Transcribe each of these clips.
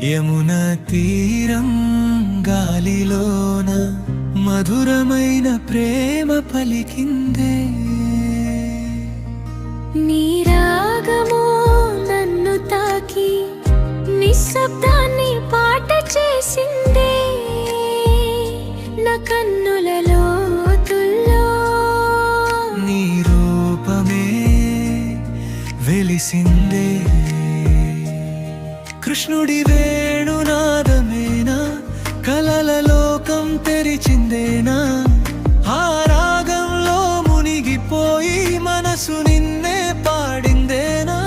యమున తీరం గాలిలోన మధురమైన ప్రేమ పలికిందే. నీ రాగము నన్ను తాకి నిశ్శబ్దాన్ని పాట చేసిందే. నా కన్నుల లోతుల్లో నీ రూపమే వెలిసిందే. కృష్ణుడి వేణునాదమేనా కలల లోకం తెరిచిందేనా? ఆ రాగంలో మునిగిపోయి మనసు నిన్నే పాడిందేనా?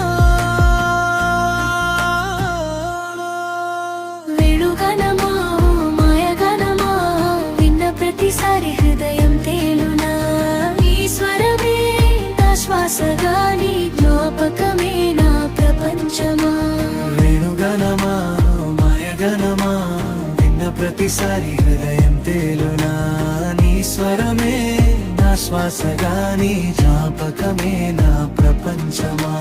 వేణుగణమా మాయగణమా విన్న ప్రతిసారి హృదయం తేలునా. ఈ స్వరమే నా శ్వాసగా నీ జ్ఞాపకమే నా ప్రపంచమా. వేణుగణమా మాయగణమా విన్న ప్రతిసారి హృదయం తేలునా. నీ స్వరమే నా శ్వాసగా నీ జ్ఞాపకమే నా ప్రపంచమా.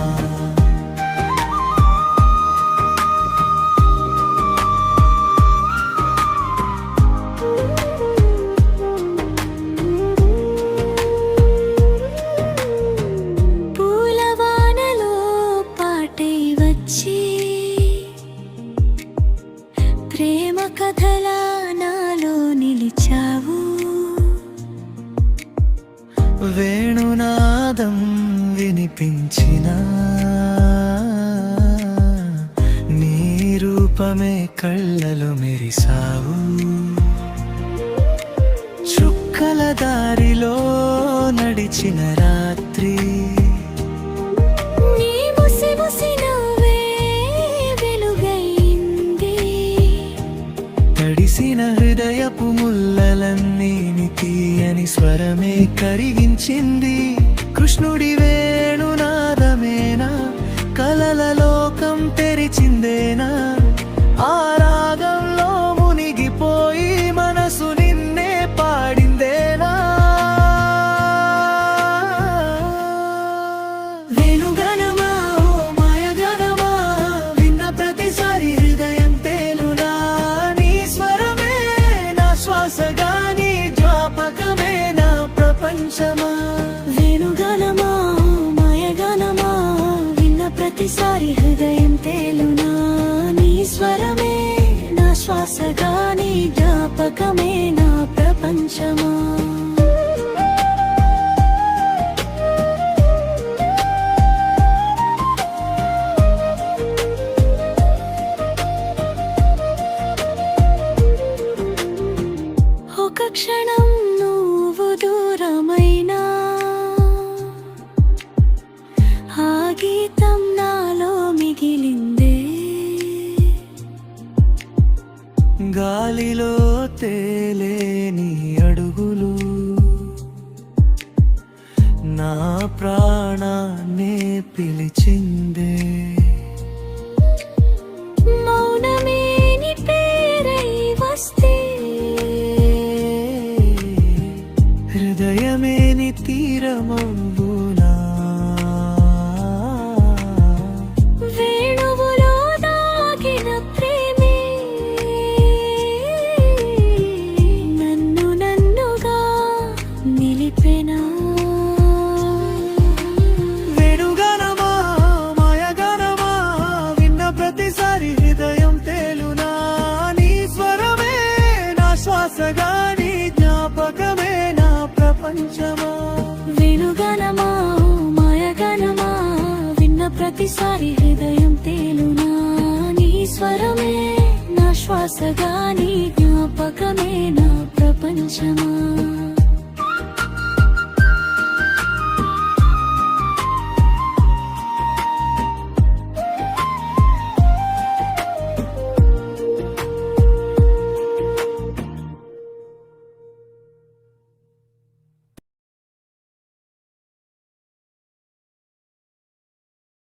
పూలవానలో పాటై వచ్చి ప్రేమ కథలా నాలో నిలిచావు. వేణునాదం వినిపించిన నీ రూపమే కళ్ళలో మెరిసావు. చుక్కల దారిలో నడిచిన రాత్రి నీ ముసి ముసి నవ్వే వెలుగైంది. తడిసిన హృదయపు ముల్లలన్నీ తీయని స్వరమే కరిగించింది. కృష్ణుడి వేణునాదమేనా కలల లోకం తెరిచిందేనా? ఆ రాగంలో మునిగిపోయి మనసు నిన్నే పాడిందేనా? వేణుగణమా మాయగణమా విన్న ప్రతిసారి హృదయం తేలునా. నీ స్వరమే నా శ్వాసగా నీ జ్ఞాపకమే నా ప్రపంచమా. వేణుగణమా మాయగణమా విన్న ప్రతిసారి హృదయం తేలునా. నీ స్వరమే నా శ్వాసగా నీ జ్ఞాపకమే నా ప్రపంచమా. ఒక క్షణం నువ్వు దూరమైనా ఆ గీతం నాలో మిగిలిందే. గాలిలో తేలేని అడుగులు నా ప్రాణాన్నే పిలిచిందే. మౌనమే నీ పేరై వస్తే హృదయమే నీ తీరమవునా. వేణువులో దాగిన ప్రేమే నన్ను నన్నుగా నిలిపెనా. వేణుగణమా మాయగణమా విన్న ప్రతిసారి హృదయం తేలునా. నీ స్వరమే నా శ్వాసగా నీ జ్ఞాపకమే నా ప్రపంచమా. వేణుగణమా మాయగణమా విన్న ప్రతిసారి హృదయం తేలునా. నీ స్వరమే నా శ్వాసగా నీ జ్ఞాపకమే నా ప్రపంచమా.